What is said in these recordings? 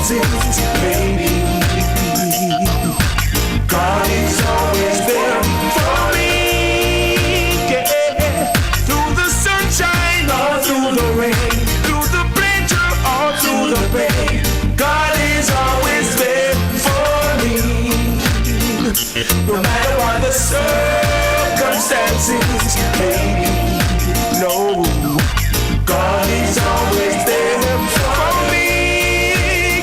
circumstances, baby, God is always there for me. Yeah. Through the sunshine or through the rain, through the pleasure or through the pain, God is always there for me. No matter what the circumstances, baby, no, God is always there for me.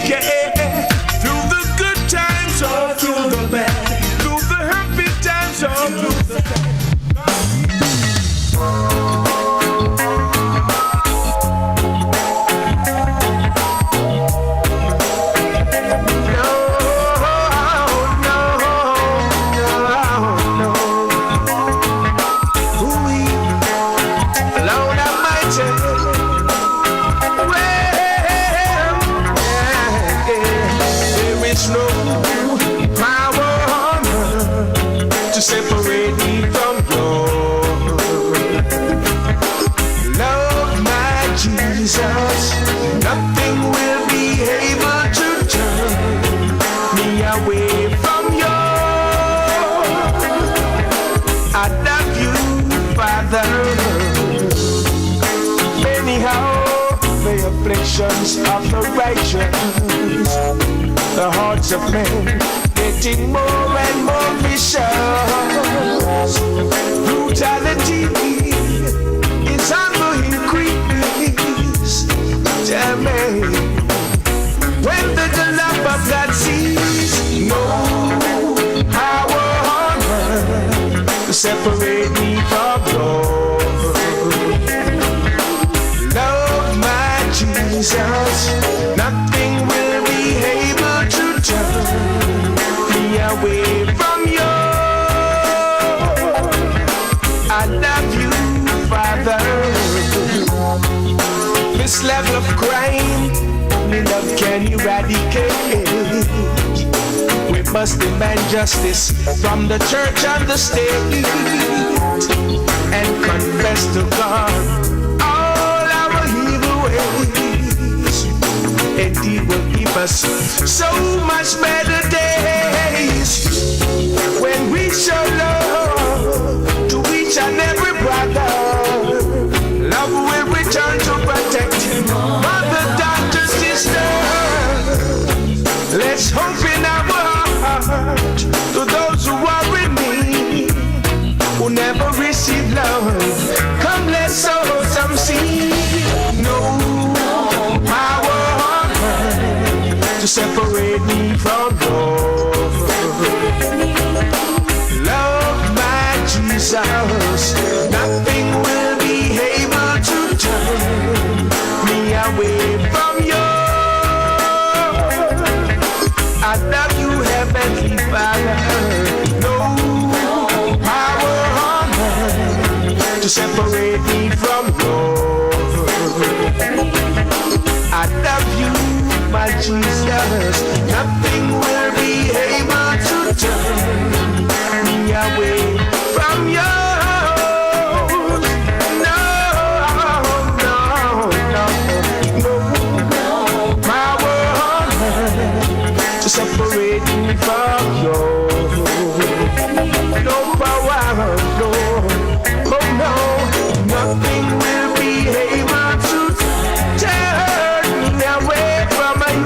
Yeah. Through the good times or through the bad, through the happy times or through the bad. Separate me from your love, my Jesus. Nothing will be able to turn me away from you. I love you, Father. Anyhow, the afflictions of the righteous, the hearts of men getting more and more vicious. Brutality is on the increase. Tell me, when the love of God sees no power on earth to separate me from Lord. Love, my Jesus, nothing will be able to turn away from you. I love you, Father. This level of crime, only love can eradicate. We must demand justice from the church and the state, and confess to God all our evil ways, and He will give us so much better days when we show love to each and every brother. Love will return to protect mother, daughter, sister. Let's hope in our heart to those who are in need, who never receive love. Come, let's sow some seed. No power on earth to separate me from God. Love, my Jesus, nothing will be able to turn me away from you. I love you, Heavenly Father. No power on earth to separate me from God. I love you, my Jesus, nothing will be able to turn me away from you. No, no, no, no power on earth to separate me from you. No power, no, oh no, nothing will be able to turn me away from you.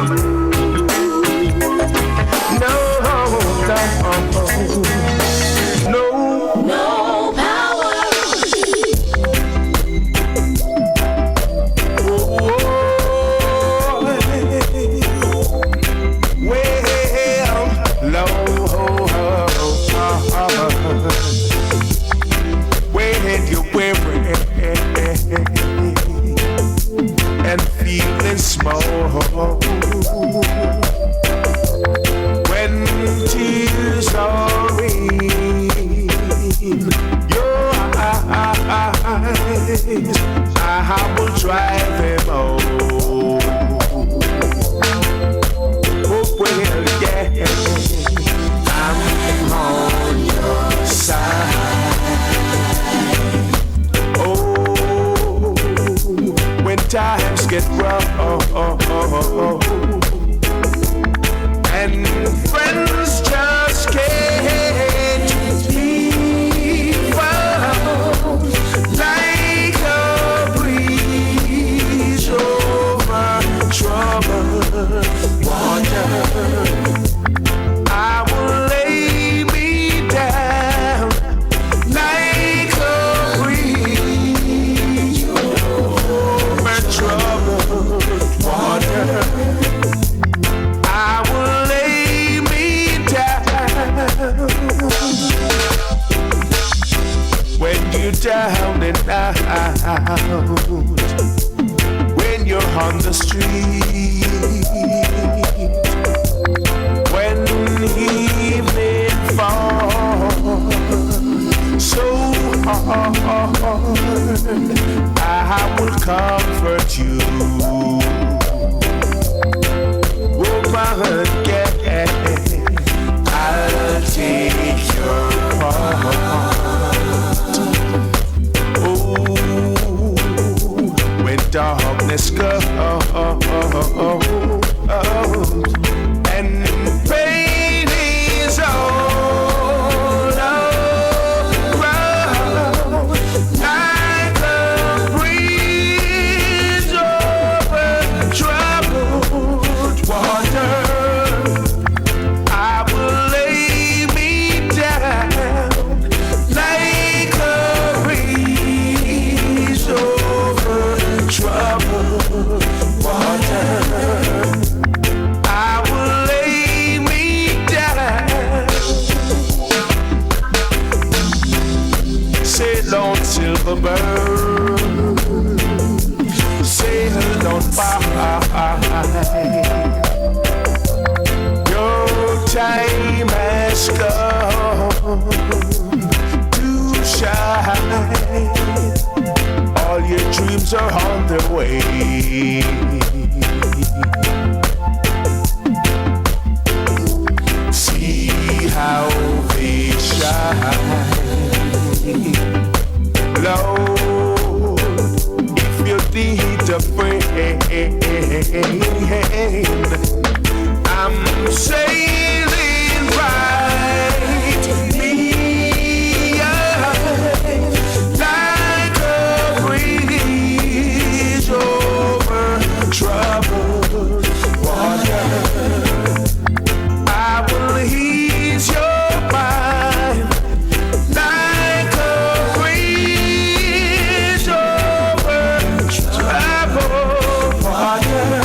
street. When evening falls so hard, I will comfort you. Woman, yeah, I'll take your part. Oh, when darkness goes and pain is all around, like a breeze over troubled water, I will lay me down like a breeze over troubled water. I will lay me down. Sail on, silver bird, sail on by. Your time has come to shine. All your dreams are on their way. See how they shine. Lord, if you need a friend, I'm sailing right behind, like a breeze over troubled water. I will ease your mind, like a breeze over troubled water.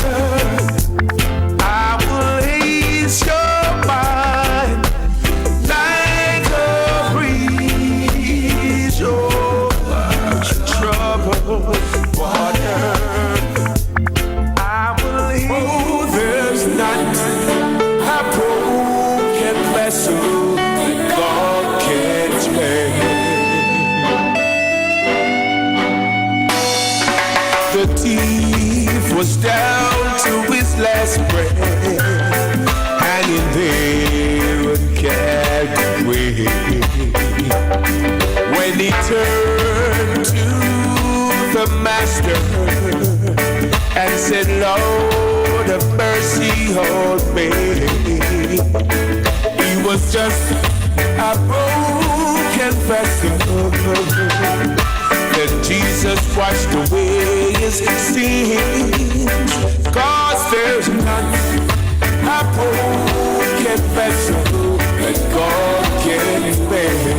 I will ease your mind, like a breeze over troubled water. I will ease. Oh, there's not a broken vessel that God can't mend. The thief was down to his last breath, hanging there on Calvary. When he turned to the master and said, Lord, have mercy on me, he was just a broken vessel. Then Jesus washed away his sins, 'cause there's not a broken vessel that God can mend.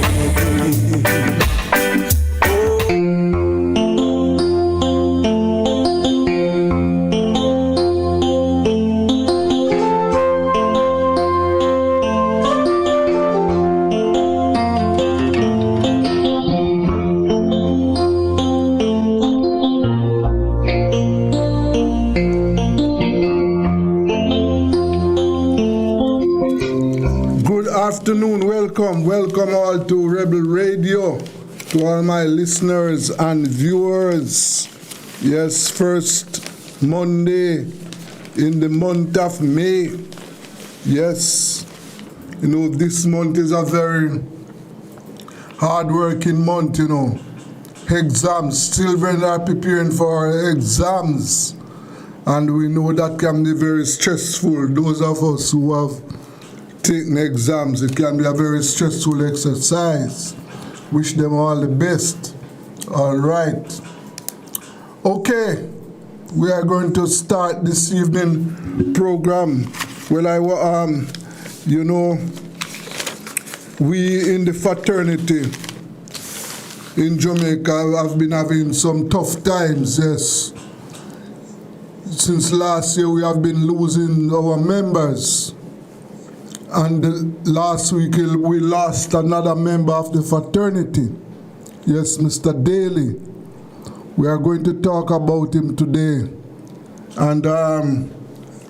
Afternoon, welcome all to Rebel Radio, to all my listeners and viewers. Yes, first Monday in the month of May. Yes, you know, this month is a very hard-working month, you know. Exams, children are preparing for exams, and we know that can be very stressful. Those of us who have taken exams, it can be a very stressful exercise. Wish them all the best. All right. Okay, we are going to start this evening program. Well, you know, we in the fraternity in Jamaica have been having some tough times, yes. Since last year, we have been losing our members. And last week, we lost another member of the fraternity. Yes, Mr. Daly. We are going to talk about him today. And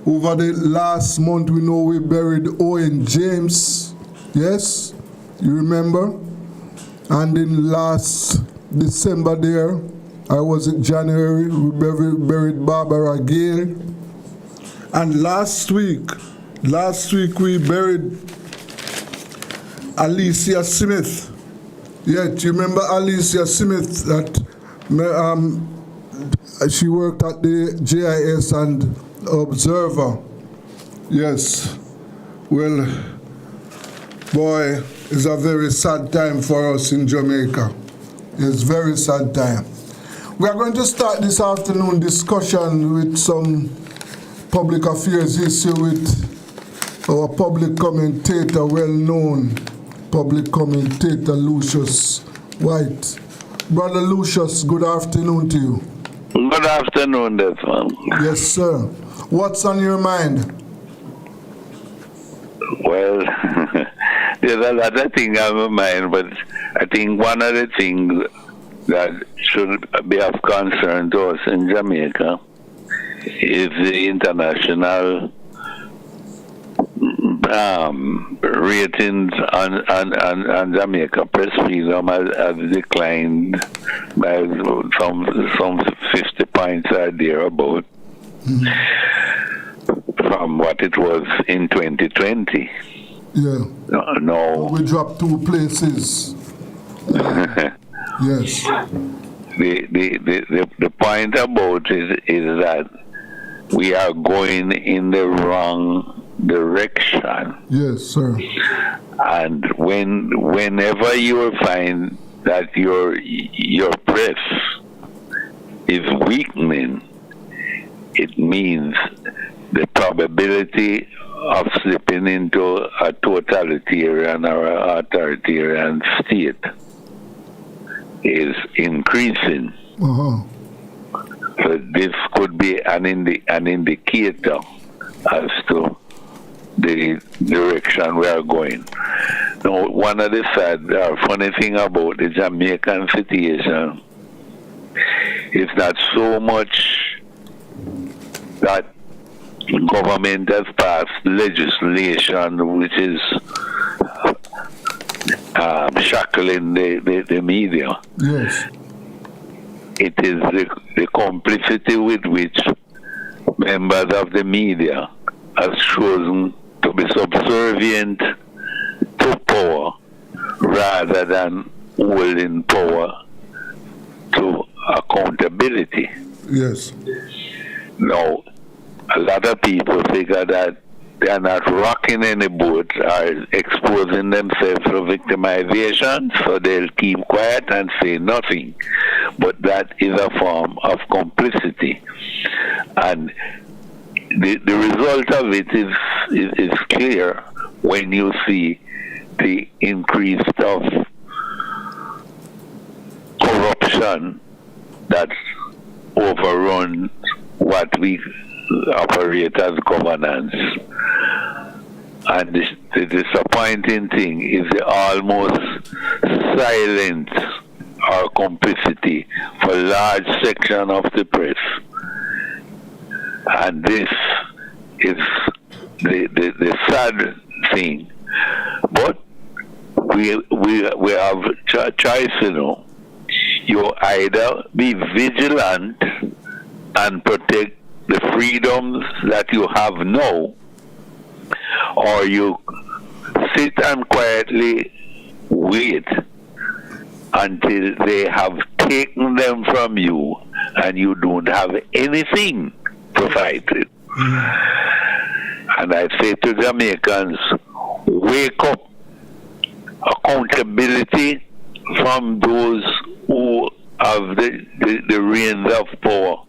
over the last month, we know we buried Owen James. Yes, you remember? And in last December there, I was in January, we buried Barbara Gale. And last week we buried Alicia Smith. Yeah, do you remember Alicia Smith? That she worked at the JIS and Observer. Yes. Well, boy, it's a very sad time for us in Jamaica. It's a very sad time. We are going to start this afternoon discussion with some public affairs issue with our public commentator, well-known public commentator Lucius White. Brother Lucius, good afternoon to you. Good afternoon, Desmond. Yes, sir. What's on your mind? Well, there's a lot of things on my mind, but I think one of the things that should be of concern to us in Jamaica is the international ratings on Jamaica. Press freedom has declined by some 50 points or thereabout from what it was in 2020. Yeah. No. We dropped 2 places. Yes. The point about it is that we are going in the wrong direction. Yes, sir. And whenever you find that your press is weakening, it means the probability of slipping into a totalitarian or authoritarian state is increasing. Uh-huh. So this could be an indicator as to the direction we are going. Now, one of the sad or funny thing about the Jamaican situation is not so much that government has passed legislation which is shackling the media. Yes. It is the complicity with which members of the media have chosen to be subservient to power rather than holding power to accountability. Yes. Now, a lot of people figure that they are not rocking any boat or exposing themselves to victimization, so they'll keep quiet and say nothing. But that is a form of complicity. And the result of it is clear when you see the increase of corruption that overruns what we operate as governance. And the disappointing thing is the almost silent or complicity for a large section of the press. And this is the sad thing. But we have choice, you know. You either be vigilant and protect the freedoms that you have now, or you sit and quietly wait until they have taken them from you and you don't have anything to fight with. And I say to Jamaicans, wake up. Accountability from those who have the reins of power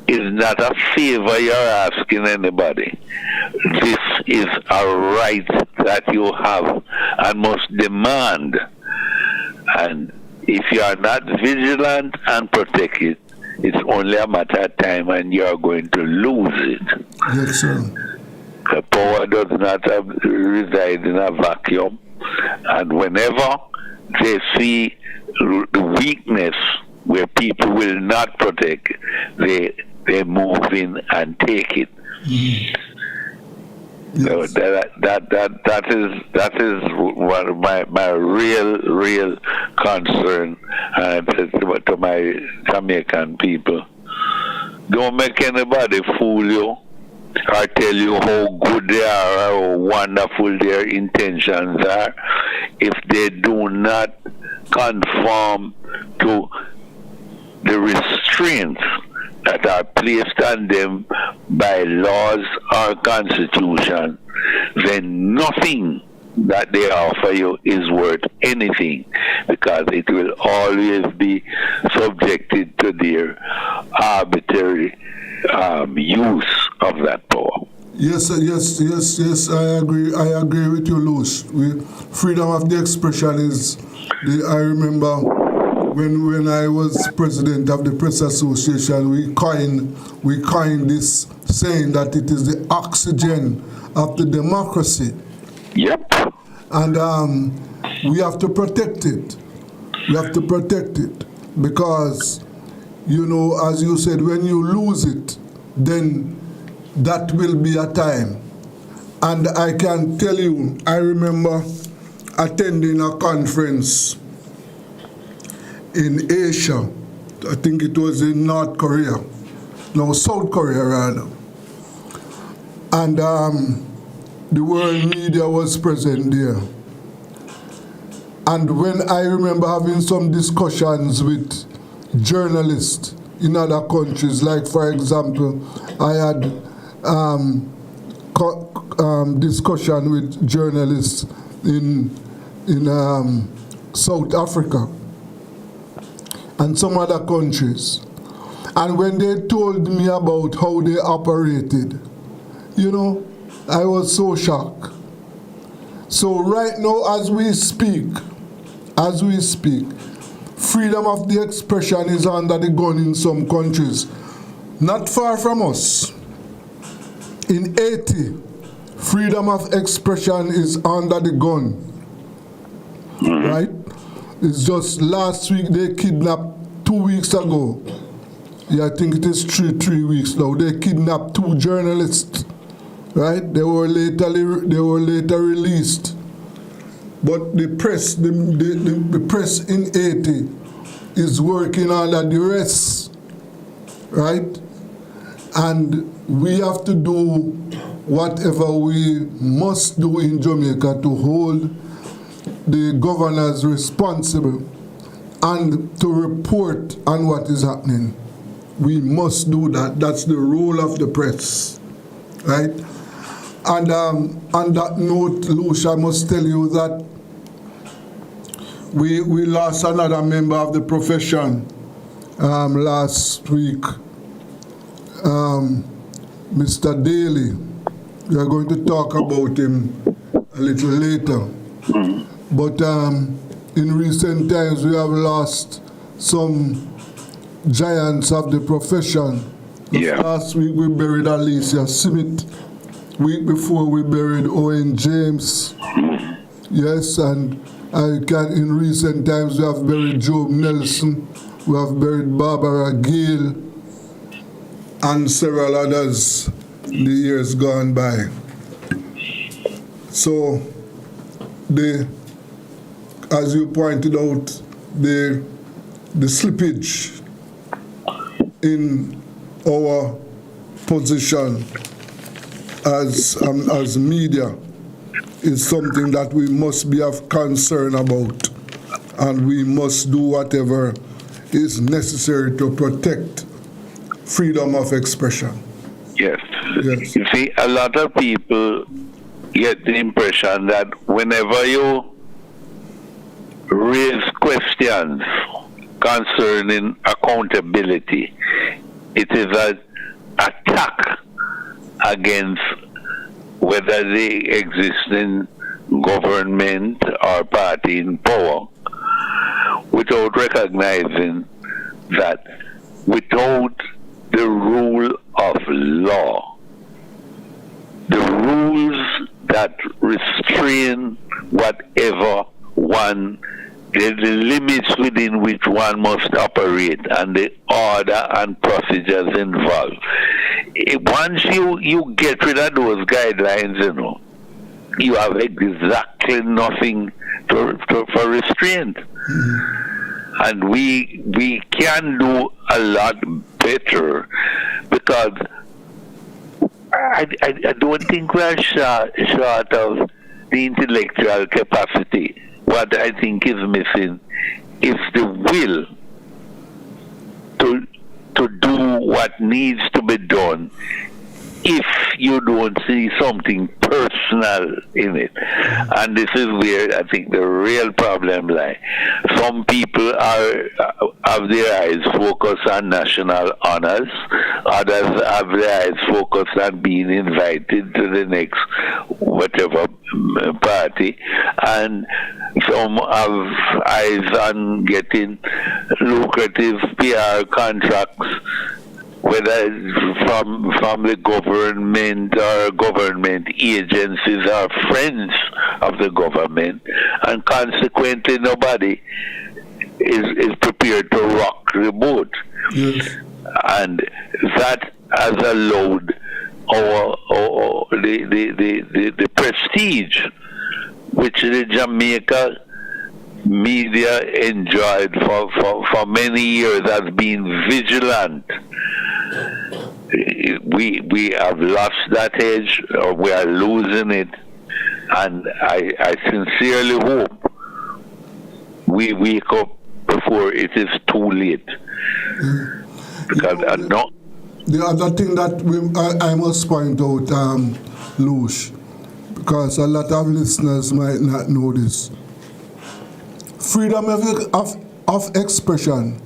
is not a favor you're asking anybody. This is a right that you have and must demand. And if you are not vigilant and protect it, it's only a matter of time and you are going to lose it. Yes, sir. The power does not reside in a vacuum. And whenever they see the weakness where people will not protect, they they move in and take it. So Yes. that is one of my real concern to my Jamaican people. Don't make anybody fool you or tell you how good they are or how wonderful their intentions are if they do not conform to the restraints that are placed on them by laws or constitution, then nothing that they offer you is worth anything, because it will always be subjected to their arbitrary use of that power. Yes, I agree with you, Luce. Freedom of the expression is, I remember when I was president of the Press Association, we coined this saying that it is the oxygen of the democracy. Yep. And we have to protect it. We have to protect it because, as you said, when you lose it, then that will be a time. And I can tell you, I remember attending a conference in Asia. I think it was in South Korea rather. And the world media was present there. And when I remember having some discussions with journalists in other countries, like for example, I had discussion with journalists in South Africa and some other countries. And when they told me about how they operated, I was so shocked. So right now, as we speak, freedom of the expression is under the gun in some countries. Not far from us. In Haiti, freedom of expression is under the gun. Right? It's just last week they kidnapped 2 weeks ago. Yeah, I think it is three weeks now. They kidnapped 2 journalists. Right? They were later released. But the press, the press in Haiti is working under duress. Right? And we have to do whatever we must do in Jamaica to hold the governors responsible and to report on what is happening. We must do that. That's the role of the press, right? And on that note, Lucia, I must tell you that we lost another member of the profession last week, Mr. Daly. We are going to talk about him a little later. But in recent times, we have lost some giants of the profession. Yeah. Last week, we buried Alicia Smith. Week before, we buried Owen James. Yes, and in recent times, we have buried Job Nelson. We have buried Barbara Gale and several others in the years gone by. So, as you pointed out, the slippage in our position as media is something that we must be of concern about, and we must do whatever is necessary to protect freedom of expression. Yes. Yes. You see, a lot of people get the impression that whenever you raise questions concerning accountability, it is an attack against whether the existing government or party in power, without recognizing that without the rule of law, the rules that restrain whatever one the limits within which one must operate and the order and procedures involved. Once you get rid of those guidelines, you have exactly nothing for restraint. And we can do a lot better, because I don't think we are short of the intellectual capacity. What I think is missing is the will to do what needs to be done if you don't see something personal in it. And this is where I think the real problem lies. Some people have their eyes focused on national honors, others have their eyes focused on being invited to the next whatever party, and some have eyes on getting lucrative PR contracts, whether it's from the government or government agencies or friends of the government, and consequently nobody is prepared to rock the boat. Yes. And that has allowed the prestige which the Jamaica media enjoyed for many years as being vigilant. We have lost that edge, or we are losing it, and I sincerely hope we wake up before it is too late. Because the other thing that I must point out, Lush, because a lot of listeners might not know this. Freedom of expression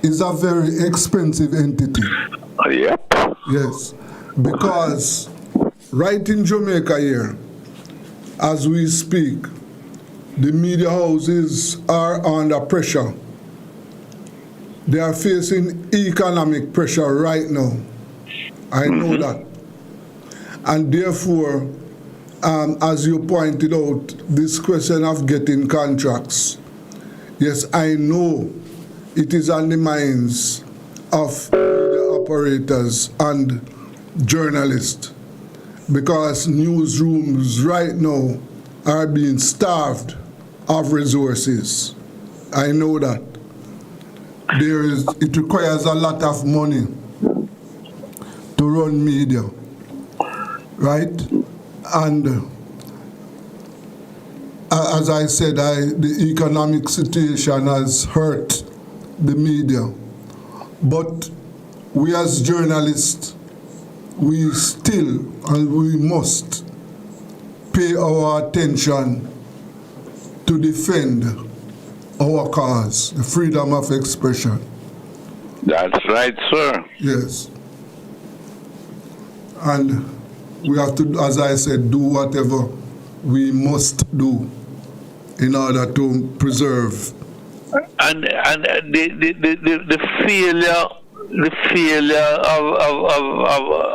is a very expensive entity. Yep. Yes, because right in Jamaica here, as we speak, the media houses are under pressure. They are facing economic pressure right now. I know that. And therefore, as you pointed out, this question of getting contracts, yes, I know it is on the minds of the operators and journalists, because newsrooms right now are being starved of resources. I know that. It requires a lot of money to run media, right? And as I said, the economic situation has hurt the media. But we as journalists, we still and we must pay our attention to defend our cause, the freedom of expression. That's right, sir. Yes. And we have to, as I said, do whatever we must do in order to preserve. And the failure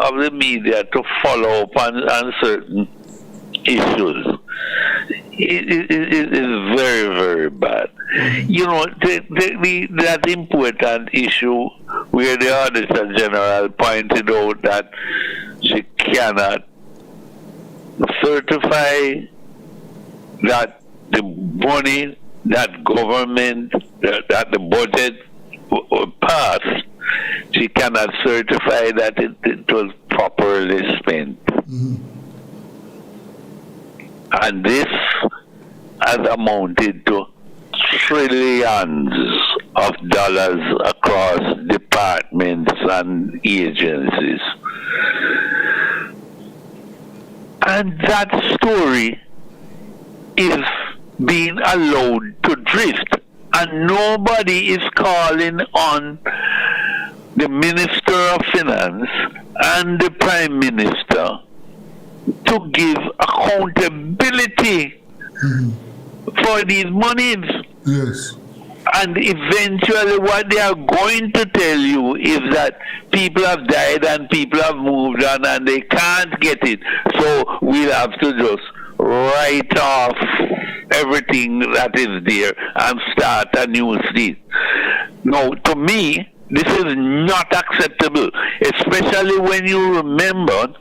of the media to follow up on certain issues is very, very bad. That important issue where the Auditor General pointed out that she cannot certify that the money that government, that the budget passed, she cannot certify that it was properly spent. Mm-hmm. And this has amounted to trillions of dollars across departments and agencies. And that story is being allowed to drift, and nobody is calling on the Minister of Finance and the Prime Minister to give accountability for these monies. Yes. And eventually what they are going to tell you is that people have died and people have moved on and they can't get it. So we'll have to just write off everything that is there and start a new seat. Now, to me, this is not acceptable, especially when you remember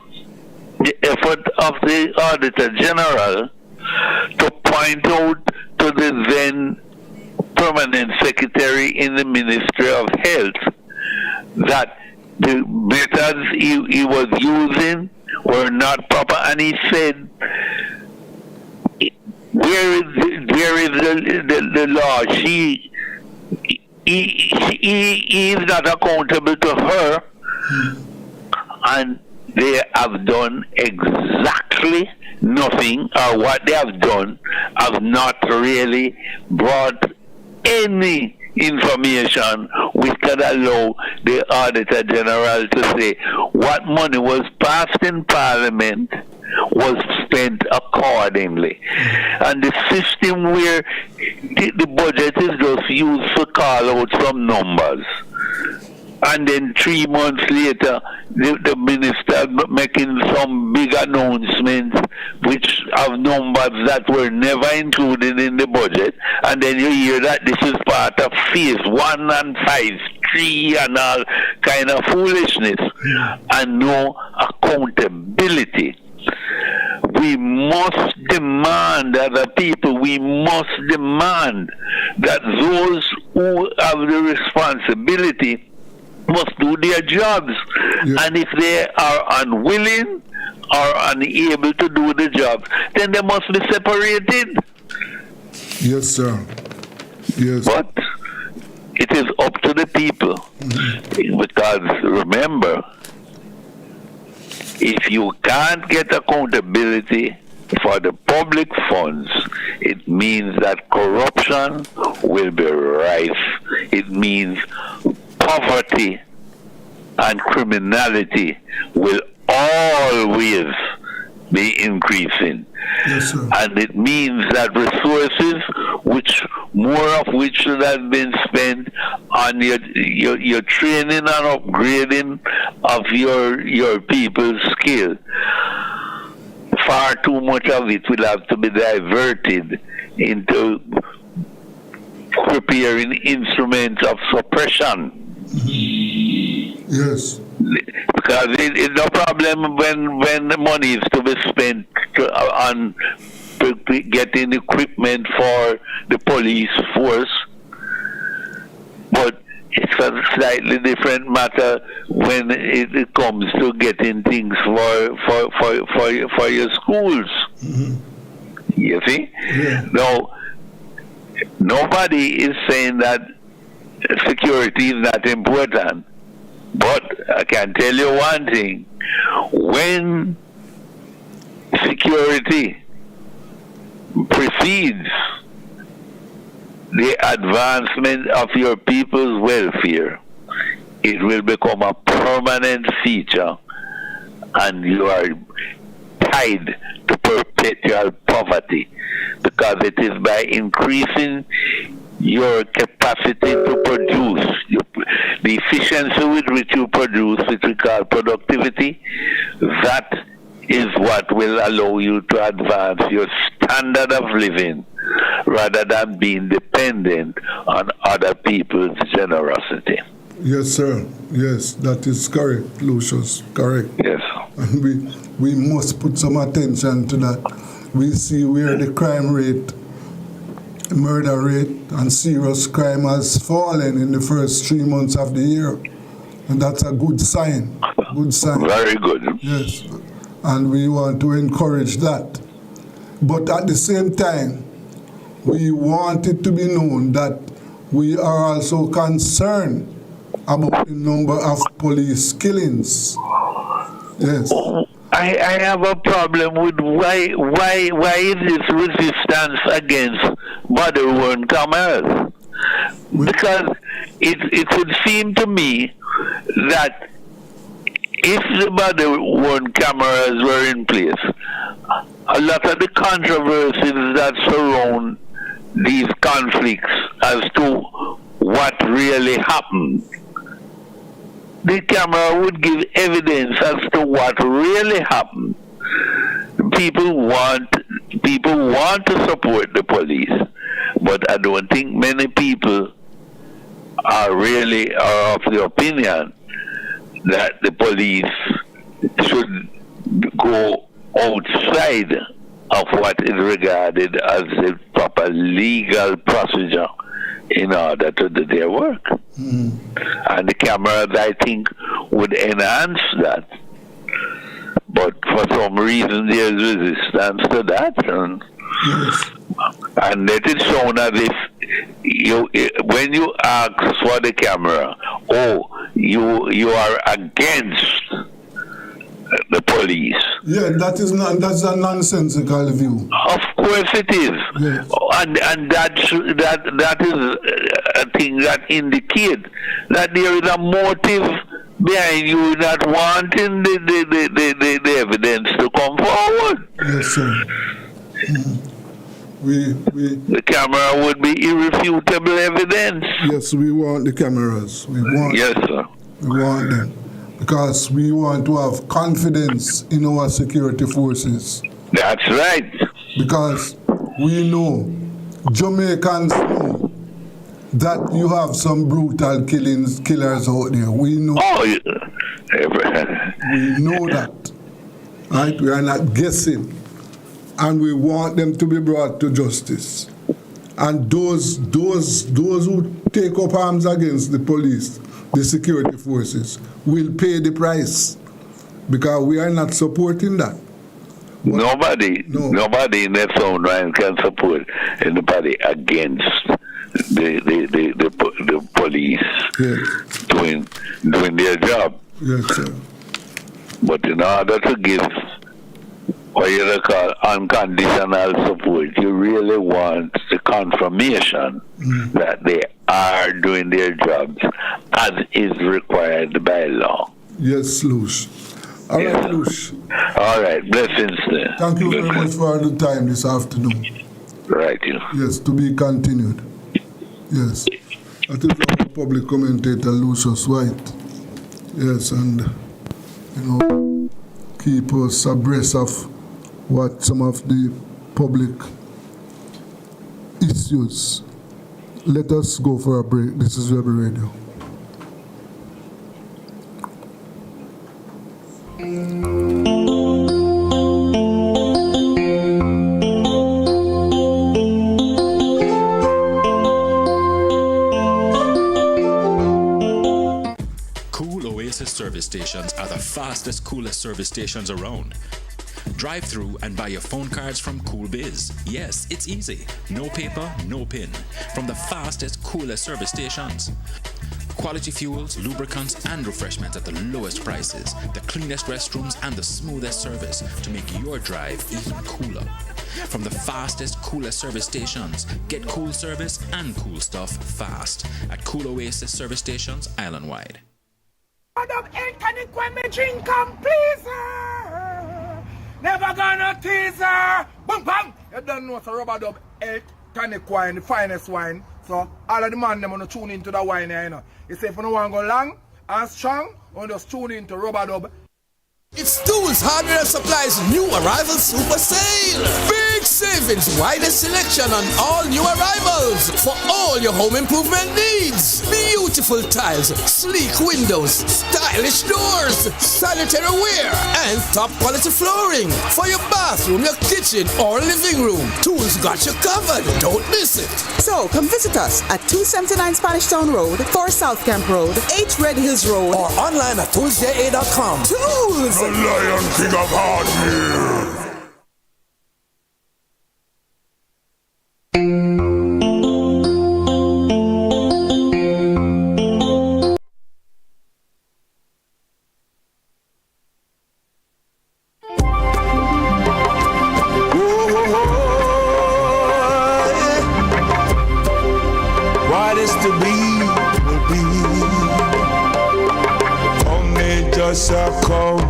the effort of the Auditor General to point out to the then Permanent Secretary in the Ministry of Health that the methods he was using were not proper, and he said, where is the law? He is not accountable to her, and they have done exactly nothing, or what they have done have not really brought any information which could allow the Auditor General to say what money was passed in Parliament was spent accordingly. And the system where the budget is just used to call out some numbers, and then 3 months later the minister making some big announcements which have numbers that were never included in the budget, and then you hear that this is part of phase 1 and phase 3 and all kind of foolishness, and no accountability. We must demand, as a people, we must demand that those who have the responsibility must do their jobs. Yeah. And if they are unwilling or unable to do the job, then they must be separated. Yes, sir. Yes. But it is up to the people. Because remember, if you can't get accountability for the public funds, it means that corruption will be rife. It means poverty and criminality will always be increasing. Yes, sir. And it means that resources, more of which should have been spent on your training and upgrading of your people's skill, far too much of it will have to be diverted into preparing instruments of suppression. Yes. Because it's no problem when the money is to be spent on getting equipment for the police force, but it's a slightly different matter when it comes to getting things for your schools. Mm-hmm. You see? Yeah. Now, nobody is saying that security is not important. But I can tell you one thing. When security precedes the advancement of your people's welfare, it will become a permanent feature, and you are tied to perpetual poverty, because it is by increasing your capacity to produce, the efficiency with which you produce, which we call productivity, that is what will allow you to advance your standard of living rather than being dependent on other people's generosity. Yes, sir. Yes, that is correct, Lucius. Correct. Yes. And we must put some attention to that. We see where the crime rate, murder rate, and serious crime has fallen in the first 3 months of the year. And that's a good sign. Good sign. Very good. Yes. And we want to encourage that. But at the same time, we want it to be known that we are also concerned about the number of police killings. Yes. I have a problem with why is this resistance against body-worn cameras? Because it would seem to me that if the body-worn cameras were in place, a lot of the controversies that surround these conflicts as to what really happened, the camera would give evidence as to what really happened. people want to support the police, but I don't think many people are of the opinion that the police should go outside of what is regarded as a proper legal procedure in order to do their work. And the cameras, I think, would enhance that. But for some reason, there's resistance to that. And let it sound as if when you ask for the camera, you are against the police. Yeah, that's a nonsensical view. Of course it is. Yes. And that is a thing that indicates that there is a motive behind you not wanting the evidence to come forward. Yes, sir. The camera would be irrefutable evidence. Yes, we want the cameras. Yes, sir. We want them. Because we want to have confidence in our security forces. That's right. Because we know, Jamaicans know, that you have some brutal killers out there. We know. Oh, yeah. We know that. Right? We are not guessing. And we want them to be brought to justice. And those who take up arms against the police, the security forces, will pay the price. Because we are not supporting that. Nobody in their own right can support anybody against the police doing their job. Yes, sir. But in order to give what you call unconditional support, you really want the confirmation that they are doing their jobs as is required by law. Yes, Lush. All right, Lush. All right, blessings there. Thank you very much for the time this afternoon. Right, Yes, to be continued. Yes. That is our public commentator, Lucius White. Yes, and, keep us abreast of what some of the public issues. Let us go for a break. This is Rebel Radio. Service stations are the fastest, coolest service stations around. Drive through and buy your phone cards from Cool Biz. Yes, it's easy. No paper, no pin. From the fastest, coolest service stations. Quality fuels, lubricants, and refreshments at the lowest prices. The cleanest restrooms and the smoothest service to make your drive even cooler. From the fastest, coolest service stations, get cool service and cool stuff fast at Cool Oasis service stations island-wide. Never gonna tease her. Boom, bang. You don't know, so Rubber Dub 8 tonic wine, the finest wine. So all of the man them want to tune into the wine here, you know. You say if you don't want to go long and strong, you just tune into Rubber Dub. It's Tools Hardware and Supplies new arrival super sale. Big savings, widest selection on all new arrivals for all your home improvement needs. Beautiful tiles, sleek windows, stylish doors, sanitary ware, and top quality flooring for your bathroom, your kitchen, or living room. Tools got you covered. Don't miss it. So come visit us at 279 Spanish Town Road, 4 South Camp Road, 8 Red Hills Road, or online at toolsja.com. Tools! The Lion King of Hardware. What is to be will be. Come me just a come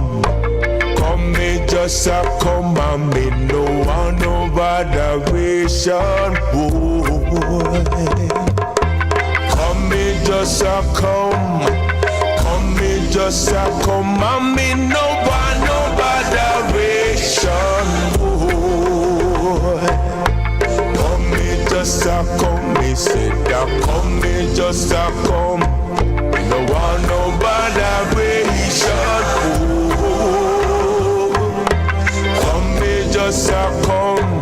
me just a come and me no want no botheration, boy. Come me just a come me just a come and me no want no botheration, boy. Said that come, me just a come. Me no want no botheration. Come, me just a come.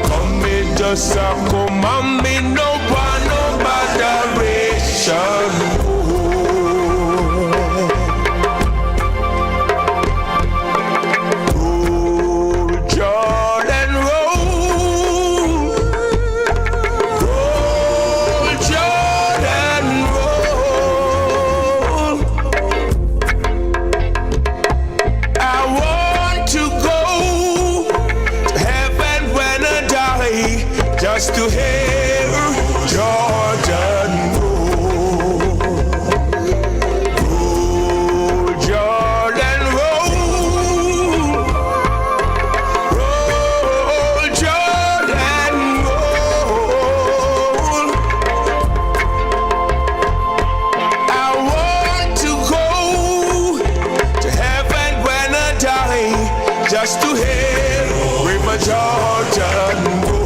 Come, me just a come. And me no want no botheration. Just to hear Jordan roll, roll, Jordan roll, roll, Jordan roll. I want to go to heaven when I die, just to hear River Jordan roll.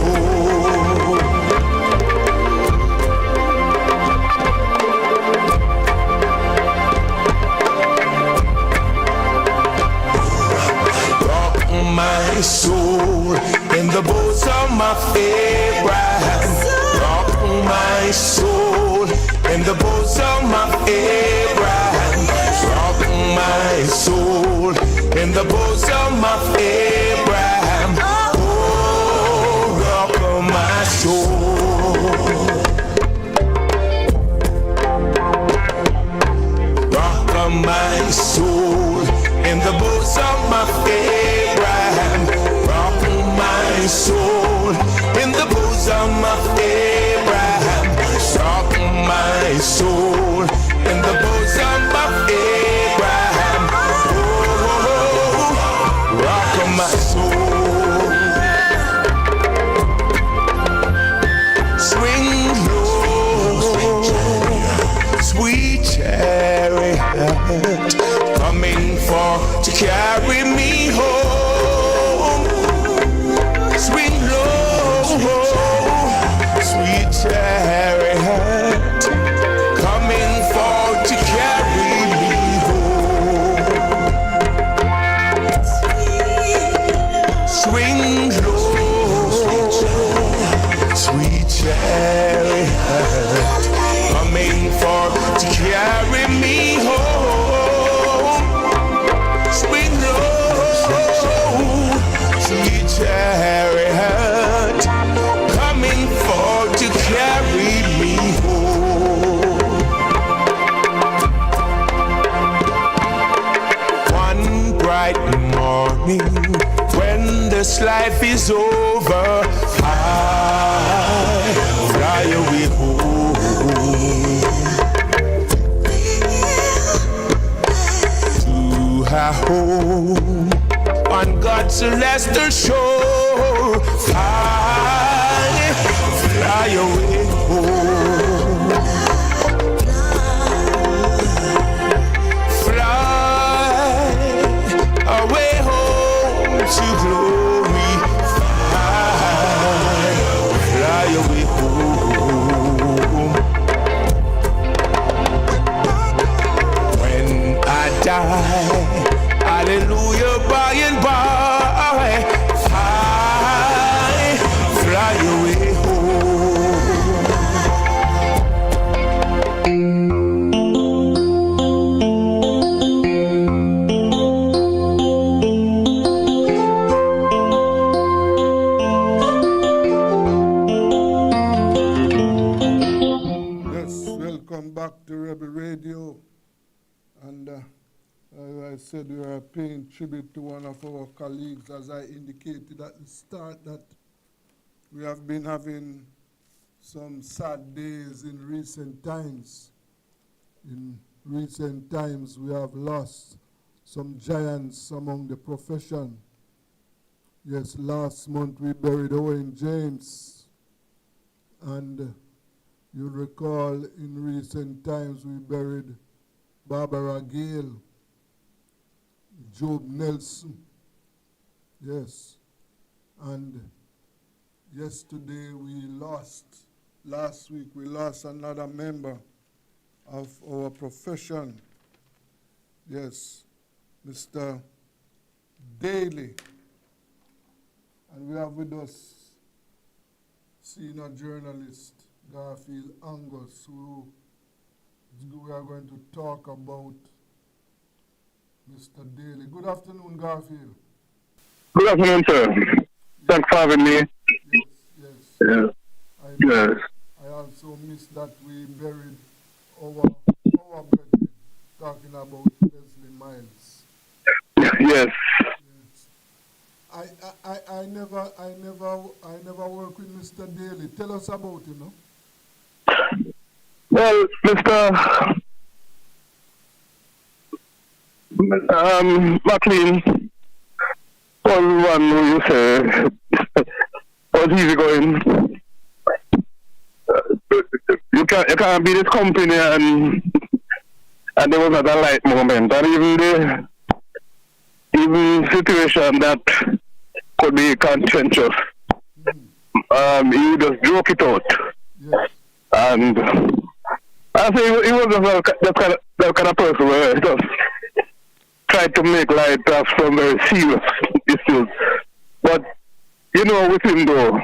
My soul in the bosom of Abraham. Rock my soul in the bosom of Abraham. Rock my soul in the bosom of Abraham. Oh, rock my soul. Rock my soul in the bosom of Abraham. Rock my soul in the bosom of Abraham. Rock my soul in the bosom of Abraham. Oh, rock my soul. Swing low, sweet chariot, coming for to carry me home. Swing low, sweet chariot, coming for to carry me home. Swing low, sweet chariot, coming for to carry me home. Swing low, sweet chariot, coming for to carry me home. One bright morning, when this life is over, I fly away home. Home on God's celestial shore, fly away home, fly away home to glory, fly away home. When I die, hallelujah, by and by, fly away home. Yes, welcome back to Rebel Radio. And as I said, we are paying tribute to one of our colleagues, as I indicated at the start, that we have been having some sad days in recent times. In recent times, we have lost some giants among the profession. Yes, last month we buried Owen James, and you'll recall in recent times we buried Barbara Gale, Job Nelson, yes, and yesterday we lost last week we lost another member of our profession. Yes, Mr. Daly. And we have with us senior journalist Garfield Angus, who we are going to talk about Mr. Daly. Good afternoon, Garfield. Good afternoon, sir. Thanks for having me. Yes. Yes. I also missed that we buried our brethren talking about Leslie Miles. Yes. I never work with Mr. Daly. Tell us about him, no? Well, Mr. McLean was one who you say was easy going. You can't be this company and there was not a light moment, and even situation that could be contentious. You just joke it out. Yes. And I say he was that kind of person where he just tried to make light of some very serious issues. But, you know, with him though,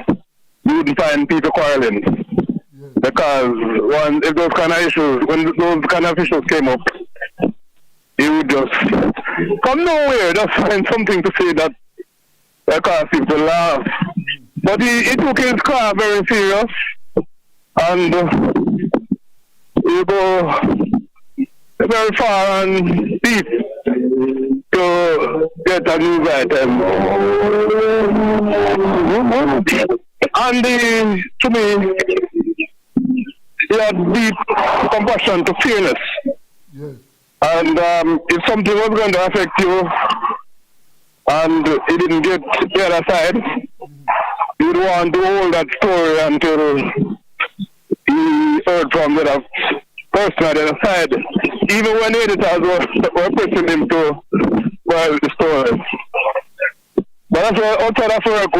you wouldn't find people quarreling. Yes. Because if those kind of issues, when those kind of issues came up, he would just from nowhere just find something to say that cause people laugh. But he took his car very serious, and he go very far and deep to get a news item. And to me, he had deep compassion to fairness. Yes. And if something was going to affect you and he didn't get the other side, you'd want to hold that story until he heard from the other person on the other side. Even when the editors were pushing him to well the story. But outside of work,